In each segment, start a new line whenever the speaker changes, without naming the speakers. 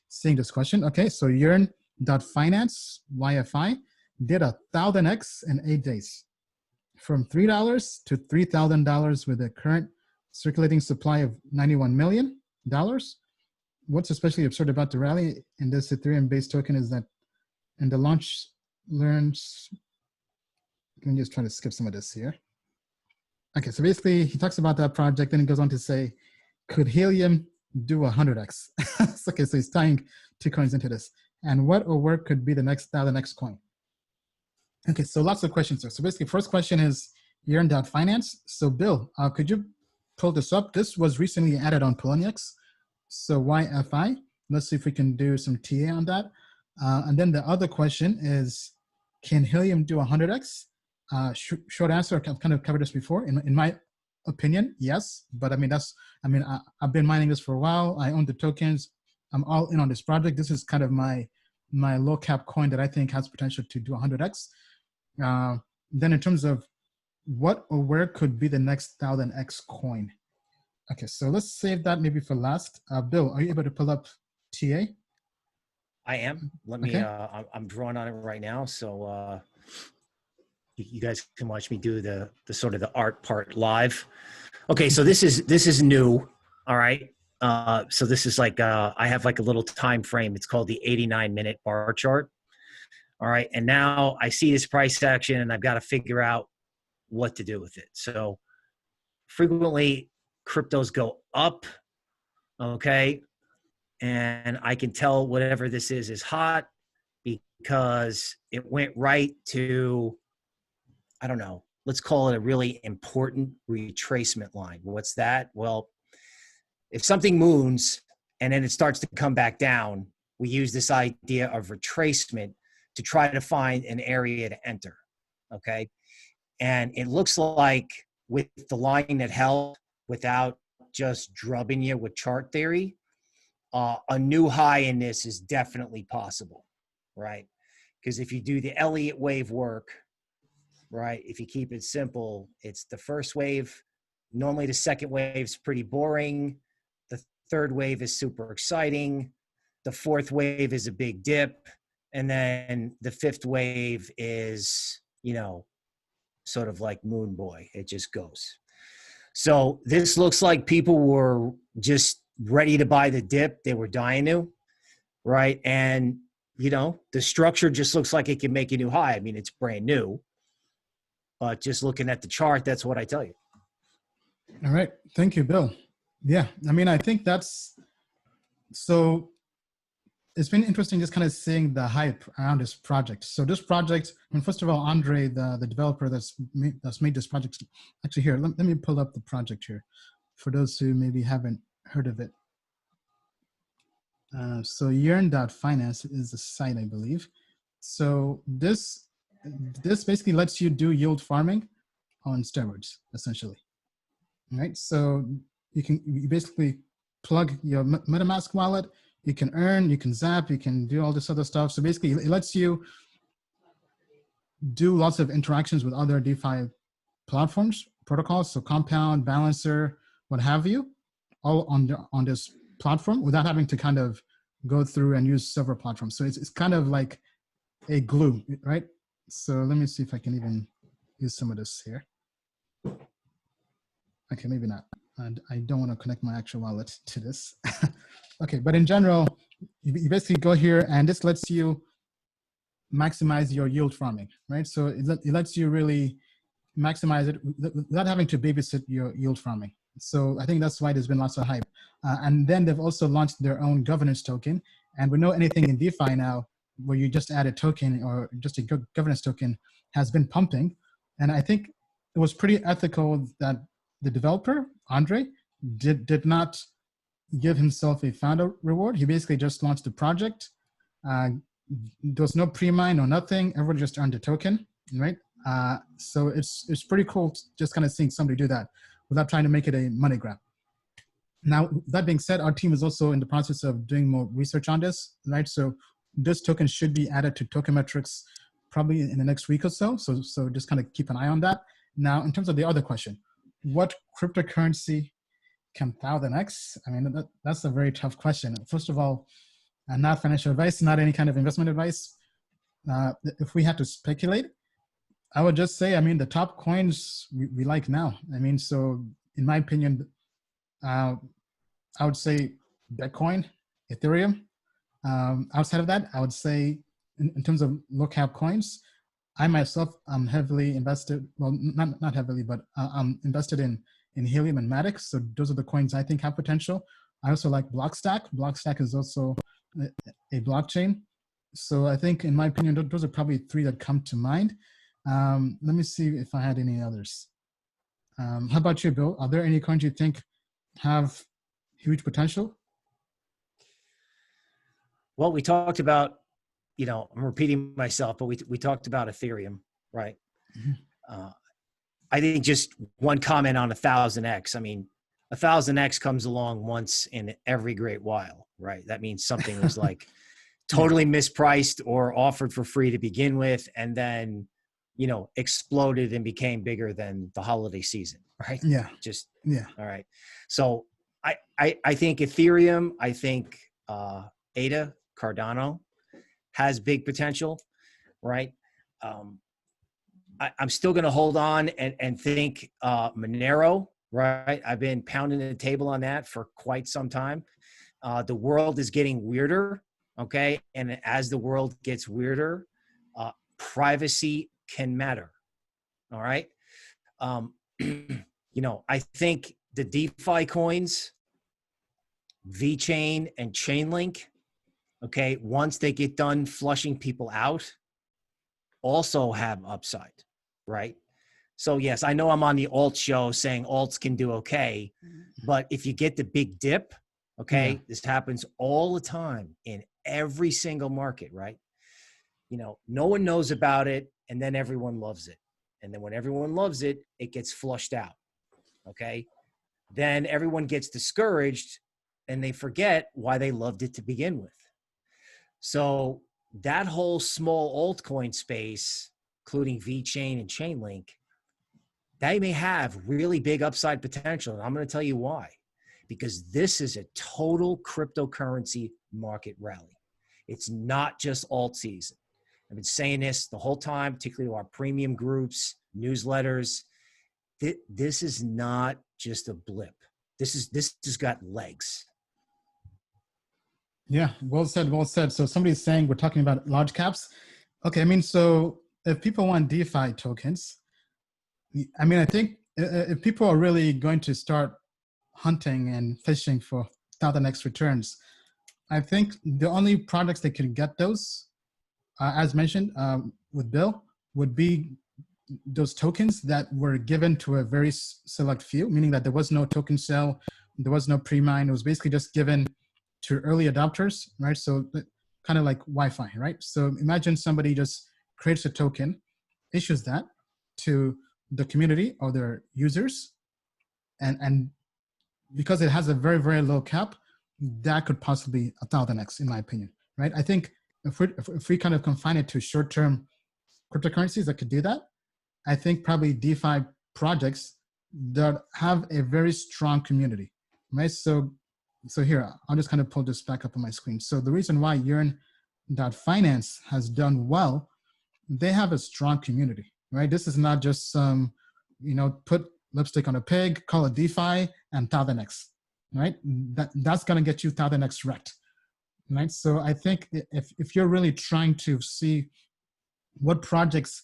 seeing this question. Okay, so yearn.finance, YFI, did 1,000x in 8 days, from $3 to $3,000 with a current circulating supply of $91 million. What's especially absurd about the rally in this Ethereum-based token is that in the launch learns, let me just try to skip some of this here. Okay, so basically he talks about that project, and he goes on to say, could Helium do 100x? Okay, so he's tying two coins into this. And what or where could be the next 1,000x coin? Okay, so lots of questions there. So basically, first question is yearn.finance. So Bill, could you pull this up? This was recently added on Poloniex. So YFI, let's see if we can do some TA on that. And then the other question is, can Helium do 100x? Short answer, I've kind of covered this before. In my opinion, yes. But I mean, I've been mining this for a while. I own the tokens. I'm all in on this project. This is kind of my low cap coin that I think has potential to do 100x. Then in terms of what or where could be the next 1,000x coin? Okay, so let's save that maybe for last. Bill, are you able to pull up TA?
I am. Let me, okay. I'm drawing on it right now. So you guys can watch me do the sort of the art part live. Okay, so this is new. All right. So this is like, I have like a little time frame. It's called the 89-minute bar chart. All right. And now I see this price action and I've got to figure out what to do with it. So frequently cryptos go up. Okay. And I can tell whatever this is hot because it went right to, I don't know, let's call it a really important retracement line. What's that? Well, if something moons and then it starts to come back down, we use this idea of retracement to try to find an area to enter, okay? And it looks like with the line that held without just drubbing you with chart theory, a new high in this is definitely possible, right? Because if you do the Elliott wave work, right, if you keep it simple, it's the first wave. Normally the second wave is pretty boring. The third wave is super exciting. The fourth wave is a big dip. And then the fifth wave is, you know, sort of like Moon Boy. It just goes. So this looks like people were just ready to buy the dip. They were dying to, right? And, you know, the structure just looks like it can make a new high. I mean, it's brand new. But just looking at the chart, that's what I tell you.
All right. Thank you, Bill. Yeah. I mean, I think that's, so it's been interesting just kind of seeing the hype around this project. So this project, I mean, first of all, Andre, the developer that's made this project, actually here, let me pull up the project here for those who maybe haven't heard of it. So yearn.finance is the site, I believe. So this basically lets you do yield farming on steroids, essentially. All right, so you basically plug your MetaMask wallet, you can earn, you can zap, you can do all this other stuff. So basically it lets you do lots of interactions with other DeFi platforms, protocols, so Compound, Balancer, what have you, all on this platform without having to kind of go through and use several platforms. So it's kind of like a glue, right? So let me see if I can even use some of this here. Okay, maybe not. And I don't want to connect my actual wallet to this. Okay, but in general, you basically go here and this lets you maximize your yield farming, right? So it lets you really maximize it without having to babysit your yield farming. So I think that's why there's been lots of hype. And then they've also launched their own governance token. And we know anything in DeFi now where you just add a token or just a governance token has been pumping. And I think it was pretty ethical that the developer, Andre, did not give himself a founder reward. He basically just launched the project. There was no pre-mine or nothing. Everybody just earned a token, right? So it's pretty cool just kind of seeing somebody do that without trying to make it a money grab. Now, that being said, our team is also in the process of doing more research on this, right? So this token should be added to Token Metrics probably in the next week or so. So just kind of keep an eye on that. Now, in terms of the other question, what cryptocurrency can 1000x? I mean, that's a very tough question. First of all, not financial advice, not any kind of investment advice. If we had to speculate, I would just say, I mean, the top coins we like now. I mean, so in my opinion, I would say Bitcoin, Ethereum. Outside of that, I would say in terms of low cap coins, I myself am heavily invested. Well, not heavily, but I'm invested in Helium and Matic. So those are the coins I think have potential. I also like Blockstack. Blockstack is also a blockchain. So I think, in my opinion, those are probably three that come to mind. Let me see if I had any others. How about you, Bill? Are there any coins you think have huge potential?
Well, we talked about, I'm repeating myself, but we talked about Ethereum, right?
Mm-hmm.
I think just one comment on 1000X. I mean, 1000X comes along once in every great while, right? That means something was like totally mispriced or offered for free to begin with, and then, exploded and became bigger than the holiday season, right?
Yeah.
All right. So I think Ethereum, I think ADA, Cardano has big potential, right? I'm still going to hold on and think Monero, right? I've been pounding the table on that for quite some time. The world is getting weirder, okay? And as the world gets weirder, privacy can matter, all right? I think the DeFi coins, VeChain and Chainlink, okay, once they get done flushing people out, also have upside, right? So yes, I know I'm on the alt show saying alts can do okay, but if you get the big dip, okay, this happens all the time in every single market, right? No one knows about it, and then everyone loves it. And then when everyone loves it, it gets flushed out, okay? Then everyone gets discouraged, and they forget why they loved it to begin with. So that whole small altcoin space, including VeChain and Chainlink, they may have really big upside potential. And I'm going to tell you why. Because this is a total cryptocurrency market rally. It's not just alt season. I've been saying this the whole time, particularly to our premium groups, newsletters. This is not just a blip. This has got legs.
Yeah, well said, well said. So somebody's saying we're talking about large caps. Okay, I mean, so if people want DeFi tokens, I mean, I think if people are really going to start hunting and fishing for 1000X returns, I think the only products that can get those, as mentioned with Bill, would be those tokens that were given to a very select few, meaning that there was no token sale, there was no pre-mine. It was basically just given to early adopters, right? So kind of like Wi-Fi, right? So imagine somebody just creates a token, issues that to the community or their users, and because it has a very, very low cap, that could possibly 1000X in my opinion, right? I think if we kind of confine it to short-term cryptocurrencies that could do that, I think probably DeFi projects that have a very strong community, right? So here, I'll just kind of pull this back up on my screen. So the reason why yearn.finance has done well, they have a strong community, right? This is not just some, put lipstick on a pig, call it DeFi and 1000X, right? That's going to get you 1000X wrecked, right? So I think if you're really trying to see what projects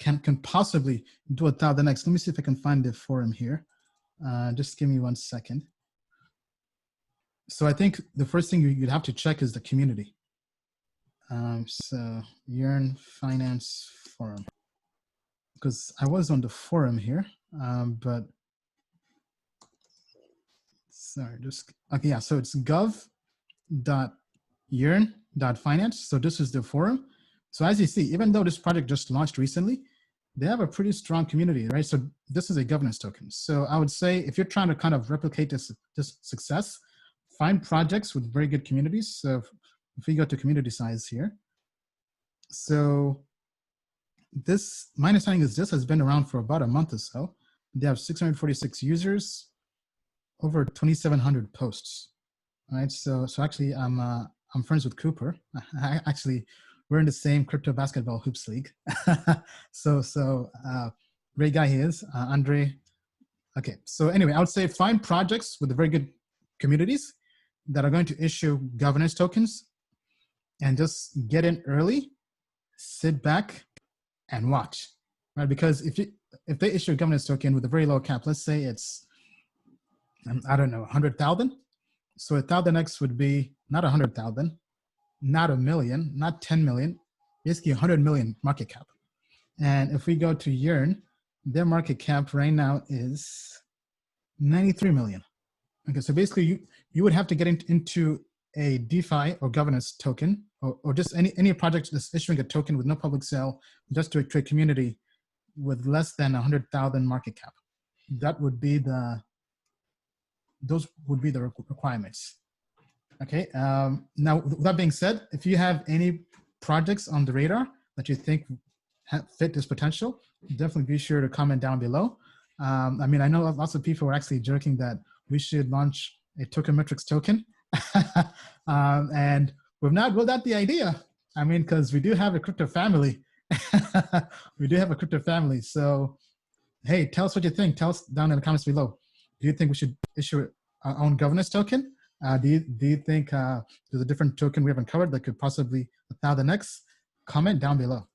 can possibly do 1000X, let me see if I can find the forum here. Just give me 1 second. So I think the first thing you'd have to check is the community. So Yearn Finance Forum, because I was on the forum here, but sorry, okay, yeah, so it's gov.yearn.finance. So this is the forum. So as you see, even though this project just launched recently, they have a pretty strong community, right? So this is a governance token. So I would say if you're trying to kind of replicate this success, find projects with very good communities. So if we go to community size here, so my understanding is this has been around for about a month or so. They have 646 users, over 2,700 posts, right? So actually I'm I'm friends with Cooper. Actually, we're in the same crypto basketball hoops league. Great guy he is, Andre. Okay, so anyway, I would say find projects with very good communities that are going to issue governance tokens, and just get in early, sit back, and watch, right? Because if they issue a governance token with a very low cap, let's say it's, I don't know, 100,000. So 1,000x would be not 100,000, not a million, not 10 million, basically 100 million market cap. And if we go to Yearn, their market cap right now is 93 million. Okay, so basically you would have to get into a DeFi or governance token, or just any project that's issuing a token with no public sale, just to a community with less than 100,000 market cap. Those would be the requirements. Okay. Now, with that being said, if you have any projects on the radar that you think fit this potential, definitely be sure to comment down below. I mean, I know lots of people are actually joking that we should launch a Token Metrics token. And we've not ruled out the idea. I mean, because we do have a crypto family. We do have a crypto family. So, hey, tell us what you think. Tell us down in the comments below. Do you think we should issue our own governance token? Do you think there's a different token we haven't covered that could possibly 1,000x? Comment down below.